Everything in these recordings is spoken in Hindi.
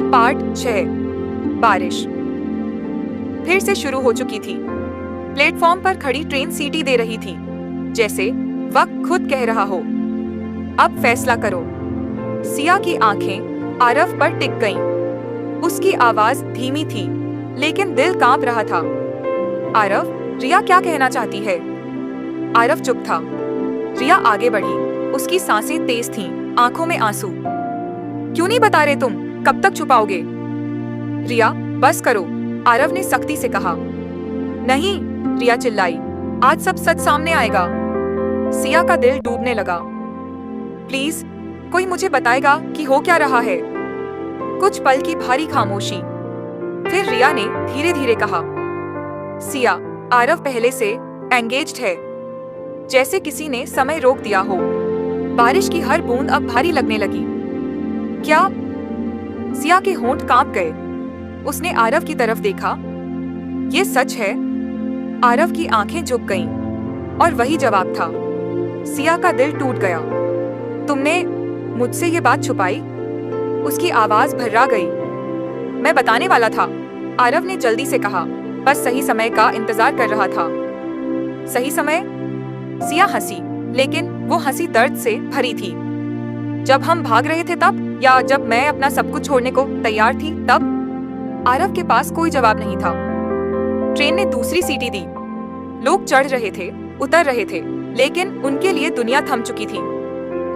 पार्ट 6। बारिश फिर से शुरू हो चुकी थी। प्लेटफॉर्म पर खड़ी ट्रेन सीटी दे रही थी, जैसे वक्त खुद कह रहा हो, अब फैसला करो। सिया की आंखें आरव पर टिक गईं। उसकी आवाज धीमी थी, लेकिन दिल कांप रहा था। आरव, रिया क्या कहना चाहती है? आरव चुप था। रिया आगे बढ़ी। उसकी सांसें तेज थीं, आंखों में आंसू। क्यों नहीं बता रहे तुम? कब तक छुपाओगे? रिया, बस करो, आरव ने सख्ती से कहा। नहीं, रिया चिल्लाई, आज सब सच सामने आएगा। सिया का दिल डूबने लगा। प्लीज, कोई मुझे बताएगा कि हो क्या रहा है? कुछ पल की भारी खामोशी। फिर रिया ने धीरे धीरे कहा, सिया, आरव पहले से एंगेज्ड है। जैसे किसी ने समय रोक दिया हो। बारिश की हर बूंद अब भारी लगने लगी। क्या? सिया के होंठ कांप गए। उसने आरव की तरफ देखा। ये सच है? आरव की आंखें झुक गईं, और वही जवाब था। सिया का दिल टूट गया। तुमने मुझसे ये बात छुपाई? उसकी आवाज भर्रा गई। मैं बताने वाला था, आरव ने जल्दी से कहा, बस सही समय का इंतजार कर रहा था। सही समय? सिया हंसी, लेकिन वो हंसी दर्द से भरी थी। जब हम भाग रहे थे तब, या जब मैं अपना सब कुछ छोड़ने को तैयार थी तब? आरव के पास कोई जवाब नहीं था। ट्रेन ने दूसरी सीटी दी। लोग चढ़ रहे थे, उतर रहे थे, लेकिन उनके लिए दुनिया थम चुकी थी।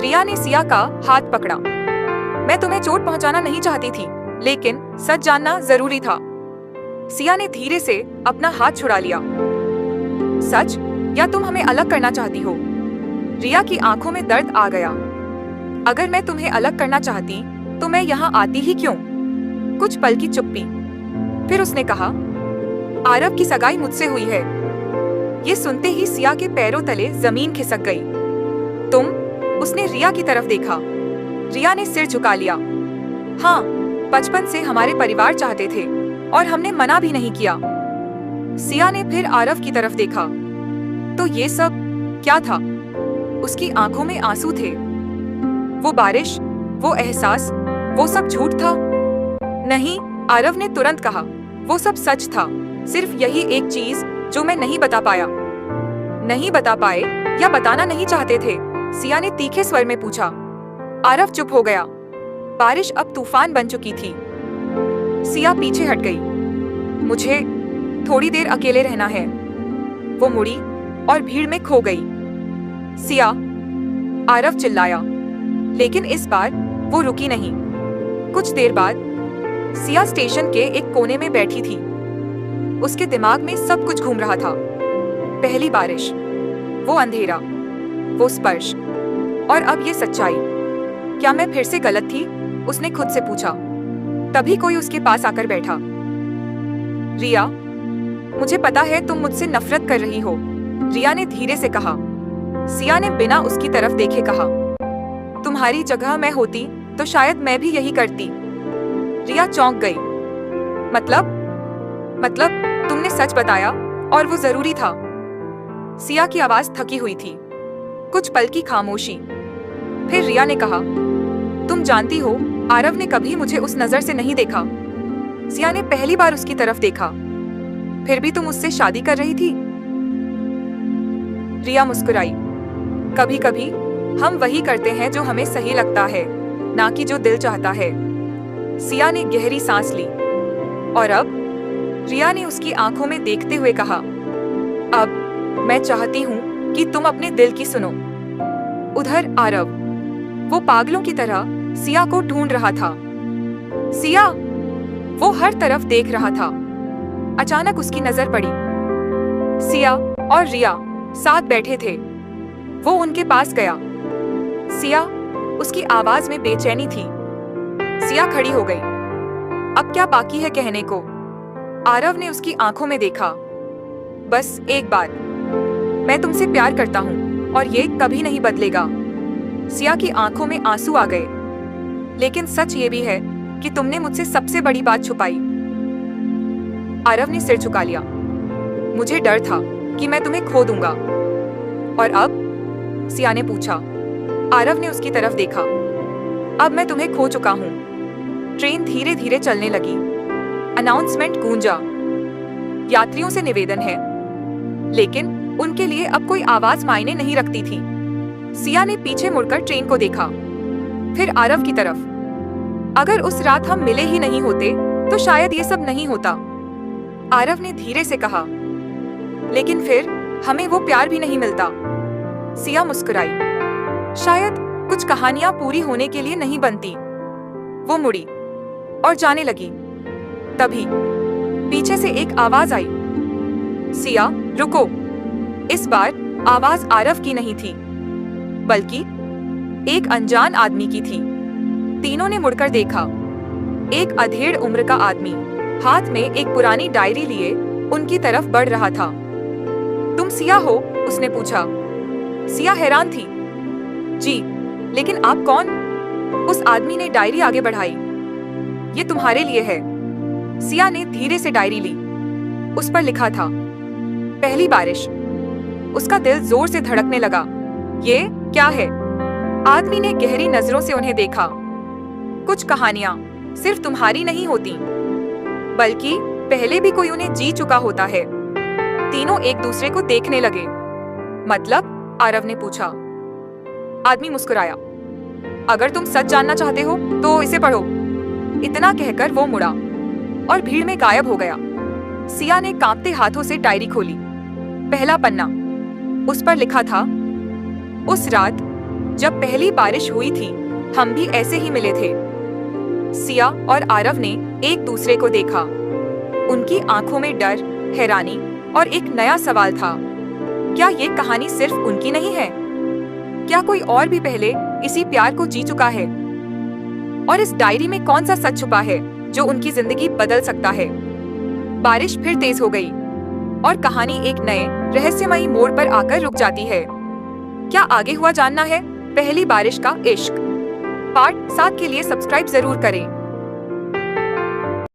रिया ने सिया का हाथ पकड़ा। मैं तुम्हें चोट पहुंचाना नहीं चाहती थी, लेकिन सच जानना जरूरी था। सिया ने धीरे से अपना हाथ छुड़ा लिया। सच, या तुम हमें अलग करना चाहती हो? रिया की आंखों में दर्द आ गया। अगर मैं तुम्हें अलग करना चाहती तो मैं यहाँ आती ही क्यों? कुछ पल की चुप्पी। फिर उसने कहा, आरव की सगाई मुझसे हुई है। ये सुनते ही सिया के पैरों तले जमीन खिसक गई। तुम? उसने रिया की तरफ देखा। रिया ने सिर झुका लिया। हाँ, बचपन से हमारे परिवार चाहते थे, और हमने मना भी नहीं किया। सिया ने फिर आरव की तरफ देखा। तो ये सब क्या था? उसकी आंखों में आंसू थे। वो बारिश, वो एहसास, वो सब झूठ था? नहीं, आरव ने तुरंत कहा, वो सब सच था। सिर्फ यही एक चीज जो मैं नहीं बता पाया। नहीं बता पाए, या बताना नहीं चाहते थे? सिया ने तीखे स्वर में पूछा। आरव चुप हो गया। बारिश अब तूफान बन चुकी थी। सिया पीछे हट गई। मुझे थोड़ी देर अकेले रहना है। वो मुड़ी और भीड़ में खो गई। सिया, आरव चिल्लाया, लेकिन इस बार वो रुकी नहीं। कुछ देर बाद सिया स्टेशन के एक कोने में बैठी थी। उसके दिमाग में सब कुछ घूम रहा था। पहली बारिश, वो अंधेरा, वो स्पर्श, और अब ये सच्चाई। क्या मैं फिर से गलत थी? उसने खुद से पूछा। तभी कोई उसके पास आकर बैठा। रिया, मुझे पता है तुम मुझसे नफरत कर रही हो, रिया ने धीरे से कहा। सिया ने बिना उसकी तरफ देखे कहा, तुम्हारी जगह मैं होती तो शायद मैं भी यही करती। रिया चौंक गई। मतलब तुमने सच बताया, और वो जरूरी था? सिया की आवाज थकी हुई थी। कुछ पल की खामोशी। फिर रिया ने कहा, तुम जानती हो, आरव ने कभी मुझे उस नजर से नहीं देखा। सिया ने पहली बार उसकी तरफ देखा। फिर भी तुम उससे शादी कर रही थी? रिया मुस्कुराई। कभी कभी हम वही करते हैं जो हमें सही लगता है, ना कि जो दिल चाहता है। सिया ने गहरी सांस ली। और अब? रिया ने उसकी आंखों में देखते हुए कहा, अब मैं चाहती हूँ कि तुम अपने दिल की सुनो। उधर आरव, वो पागलों की तरह सिया को ढूंढ रहा था। सिया! वो हर तरफ देख रहा था। अचानक उसकी नजर पड़ी। सिया और रिया साथ बैठे थे। वो उनके पास गया। सिया, उसकी आवाज में बेचैनी थी। सिया खड़ी हो गई। अब क्या बाकी है कहने को? आरव ने उसकी आंखों में देखा। बस एक बात, मैं तुमसे प्यार करता हूँ, और ये कभी नहीं बदलेगा। सिया की आंखों में आंसू आ गए। लेकिन सच ये भी है कि तुमने मुझसे सबसे बड़ी बात छुपाई। आरव ने सिर झुका लिया। मुझे डर था कि मैं तुम्हें खो दूंगा। और अब? सिया ने पूछा। आरव ने उसकी तरफ देखा। अब मैं तुम्हें खो चुका हूँ। ट्रेन धीरे धीरे चलने लगी। अनाउंसमेंट गूंजा, यात्रियों से निवेदन है, लेकिन उनके लिए अब कोई आवाज मायने नहीं रखती थी। सिया ने पीछे मुड़कर ट्रेन को देखा, फिर आरव की तरफ। अगर उस रात हम मिले ही नहीं होते तो शायद ये सब नहीं होता, आरव ने धीरे से कहा। लेकिन फिर हमें वो प्यार भी नहीं मिलता। सिया मुस्कुराई। शायद कुछ कहानियां पूरी होने के लिए नहीं बनती। वो मुड़ी और जाने लगी। तभी पीछे से एक आवाज आई, सिया रुको। इस बार आवाज आरव की नहीं थी, बल्कि एक अनजान आदमी की थी। तीनों ने मुड़कर देखा। एक अधेड़ उम्र का आदमी हाथ में एक पुरानी डायरी लिए उनकी तरफ बढ़ रहा था। तुम सिया हो? उसने पूछा। सिया हैरान थी। जी, लेकिन आप कौन? उस आदमी ने डायरी आगे बढ़ाई। ये तुम्हारे लिए है। सिया ने धीरे से डायरी ली। उस पर लिखा था, पहली बारिश। उसका दिल जोर से धड़कने लगा। ये क्या है? आदमी ने गहरी नजरों से उन्हें देखा। कुछ कहानियां सिर्फ तुम्हारी नहीं होती, बल्कि पहले भी कोई उन्हें जी चुका होता है। तीनों एक दूसरे को देखने लगे। मतलब? आरव ने पूछा। आदमी मुस्कुराया। अगर तुम सच जानना चाहते हो तो इसे पढ़ो। इतना कहकर वो मुड़ा और भीड़ में गायब हो गया। सिया ने कांपते हाथों से डायरी खोली। पहला पन्ना। उस पर लिखा था, उस रात जब पहली बारिश हुई थी हम भी ऐसे ही मिले थे। सिया और आरव ने एक दूसरे को देखा। उनकी आंखों में डर, हैरानी और एक नया सवाल था। क्या ये कहानी सिर्फ उनकी नहीं है? क्या कोई और भी पहले इसी प्यार को जी चुका है? और इस डायरी में कौन सा सच छुपा है जो उनकी जिंदगी बदल सकता है? बारिश फिर तेज हो गई और कहानी एक नए रहस्यमयी मोड़ पर आकर रुक जाती है। क्या आगे हुआ जानना है? पहली बारिश का इश्क पार्ट 7 के लिए सब्सक्राइब जरूर करें।